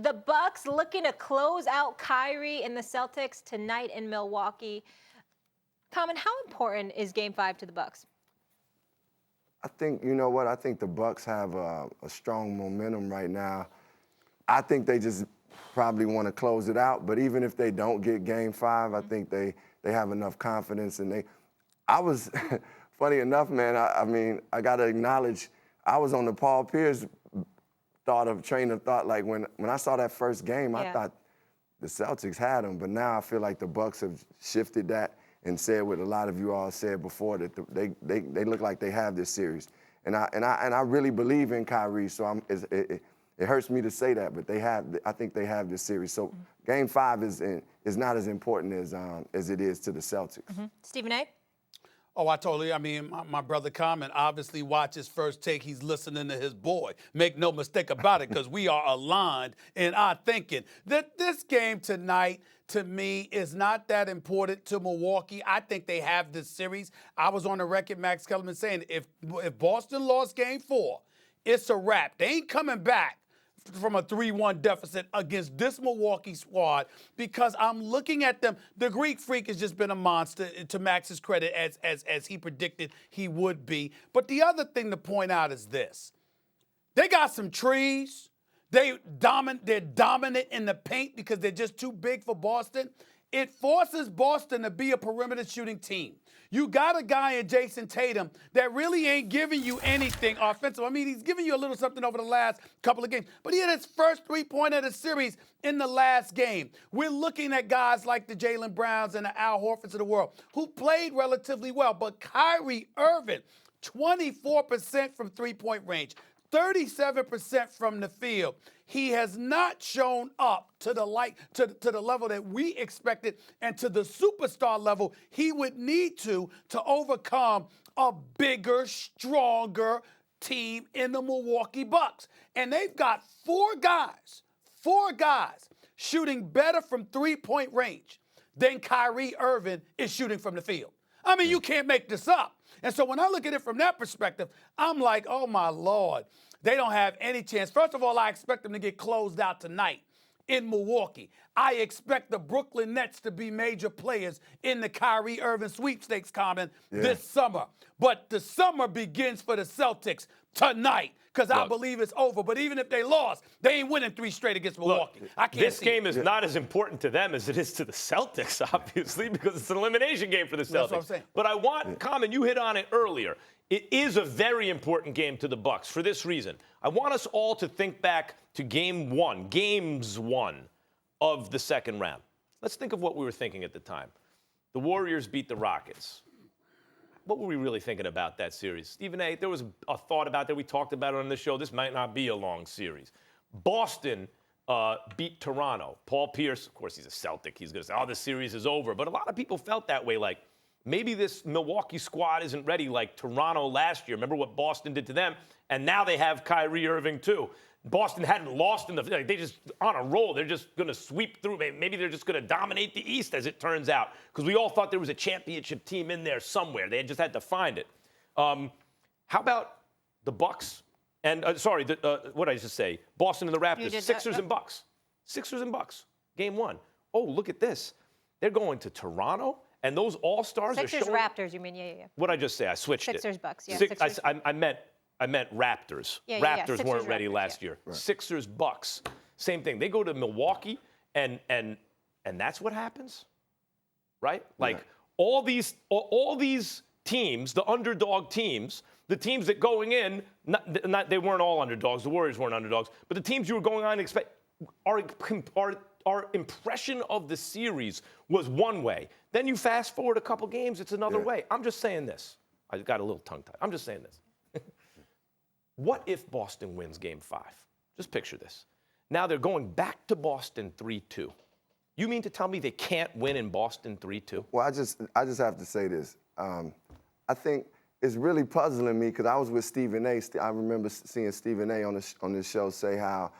The Bucks looking to close out Kyrie and the Celtics tonight in Milwaukee. Common, how important is Game 5 to the Bucks? I think, you know what, I think the Bucks have a strong momentum right now. I think they just probably want to close it out, but even if they don't get Game 5, I think they have enough confidence. And I was, funny enough, man, I mean, I got to acknowledge, I was on the Paul Pierce train of thought, like when I saw that first game, I thought the Celtics had them, but now I feel like the Bucks have shifted that and said what a lot of you all said before, that they look like they have this series. And I really believe in Kyrie, so it hurts me to say that, but I think they have this series. So Game 5 is not as important as it is to the Celtics. Stephen A? Oh, I mean, my brother Common obviously watches First Take. He's listening to his boy. Make no mistake about it, because we are aligned in our thinking. That this game tonight, to me, is not that important to Milwaukee. I think they have this series. I was on the record, Max Kellerman, saying if Boston lost Game 4, it's a wrap. They ain't coming back from a 3-1 deficit against this Milwaukee squad, because I'm looking at them. The Greek Freak has just been a monster, to Max's credit, as he predicted he would be. But the other thing to point out is this. They got some trees. They're dominant in the paint because they're just too big for Boston. It forces Boston to be a perimeter shooting team. You got a guy in Jason Tatum that really ain't giving you anything offensive. I mean, he's giving you a little something over the last couple of games, but he had his first three-pointer of the series in the last game. We're looking at guys like the Jaylen Browns and the Al Horfords of the world who played relatively well, but Kyrie Irving, 24% from three-point range, 37% from the field. He has not shown up to the level that we expected and to the superstar level he would need to overcome a bigger, stronger team in the Milwaukee Bucks. And they've got four guys shooting better from three-point range than Kyrie Irving is shooting from the field. I mean, you can't make this up. And so when I look at it from that perspective, I'm like, oh, my Lord, they don't have any chance. First of all, I expect them to get closed out tonight in Milwaukee. I expect the Brooklyn Nets to be major players in the Kyrie Irving sweepstakes, Common, this summer. But the summer begins for the Celtics tonight, because I believe it's over. But even if they lost, they ain't winning 3 straight against Milwaukee. I can't This game is not as important to them as it is to the Celtics, obviously, because it's an elimination game for the Celtics. That's what I'm saying. But I want, Common, you hit on it earlier. It is a very important game to the Bucks for this reason. I want us all to think back to games one of the second round. Let's think of what we were thinking at the time. The Warriors beat the Rockets. What were we really thinking about that series? Stephen A., there was a thought about that. We talked about it on the show. This might not be a long series. Boston beat Toronto. Paul Pierce, of course, he's a Celtic. He's going to say, oh, the series is over. But a lot of people felt that way, like maybe this Milwaukee squad isn't ready like Toronto last year. Remember what Boston did to them? And now they have Kyrie Irving, too. Boston hadn't lost in they just on a roll. They're just going to sweep through. Maybe they're just going to dominate the East, as it turns out, because we all thought there was a championship team in there somewhere. They just had to find it. How about the Bucks and what did I just say? Boston and the Raptors. Sixers and Bucks. Sixers and Bucks. Game 1. Oh, look at this. They're going to Toronto, and those All-Stars are showing. Sixers, Raptors, you mean? Yeah. What did I just say? I switched it. Sixers, Bucks, yeah. I meant Raptors. Raptors Sixers, weren't ready Raptors, last year. Right. Sixers, Bucks. Same thing. They go to Milwaukee, and that's what happens, right? Like all these teams, the underdog teams, the teams that going in, they weren't all underdogs. The Warriors weren't underdogs, but the teams you were going on to expect, our impression of the series was one way. Then you fast forward a couple games, it's another way. I'm just saying this. I got a little tongue-tied. I'm just saying this. What if Boston wins Game 5? Just picture this. Now they're going back to Boston 3-2. You mean to tell me they can't win in Boston 3-2? Well, I just have to say this. I think it's really puzzling me because I was with Stephen A. I remember seeing Stephen A. on this show say how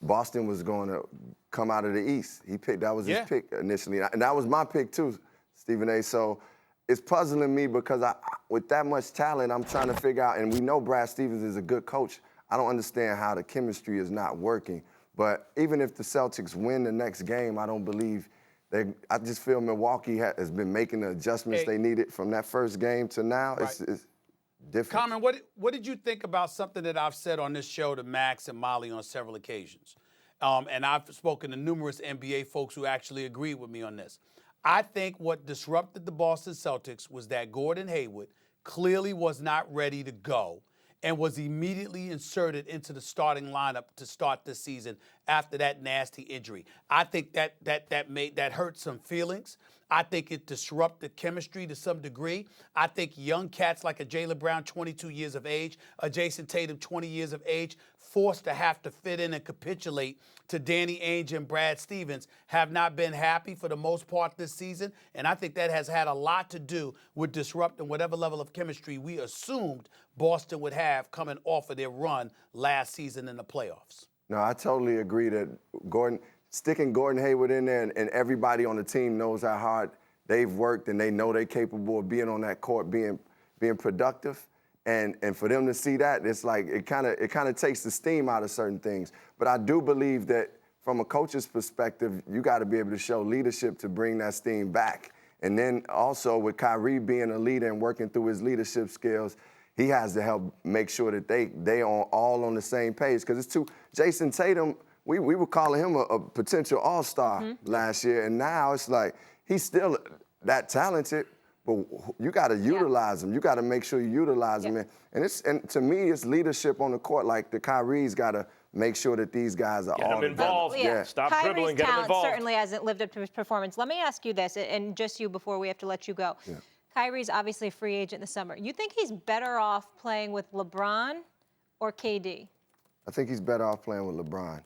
Boston was going to come out of the East. That was his pick initially, and that was my pick too, Stephen A. So it's puzzling me because with that much talent, I'm trying to figure out, and we know Brad Stevens is a good coach. I don't understand how the chemistry is not working But even if the Celtics win the next game, I don't believe I just feel Milwaukee has been making the adjustments they needed from that first game to now. Right. It's different. Carmen, what did you think about something that I've said on this show to Max and Molly on several occasions? And I've spoken to numerous NBA folks who actually agree with me on this. I think what disrupted the Boston Celtics was that Gordon Hayward clearly was not ready to go and was immediately inserted into the starting lineup to start this season after that nasty injury. I think that hurt some feelings. I think it disrupted chemistry to some degree. I think young cats like a Jaylen Brown, 22 years of age, a Jason Tatum, 20 years of age, forced to have to fit in and capitulate to Danny Ainge and Brad Stevens, have not been happy for the most part this season. And I think that has had a lot to do with disrupting whatever level of chemistry we assumed Boston would have coming off of their run last season in the playoffs. No, I totally agree that sticking Gordon Hayward in there and everybody on the team knows how hard they've worked and they know they're capable of being on that court, being productive. And for them to see that, it's like it kind of takes the steam out of certain things. But I do believe that from a coach's perspective, you got to be able to show leadership to bring that steam back. And then also with Kyrie being a leader and working through his leadership skills, he has to help make sure that they are all on the same page. Because it's Jason Tatum, we were calling him a potential all-star last year, and now it's like he's still that talented, but you got to utilize him. You got to make sure you utilize him. And to me, it's leadership on the court. Like the Kyrie's got to make sure that these guys are Get all them involved. Yeah. Stop Kyrie's dribbling, get them talent involved. certainly hasn't lived up to his performance. Let me ask you this, and just you before we have to let you go. Yeah. Kyrie's obviously a free agent this summer. You think he's better off playing with LeBron or KD? I think he's better off playing with LeBron.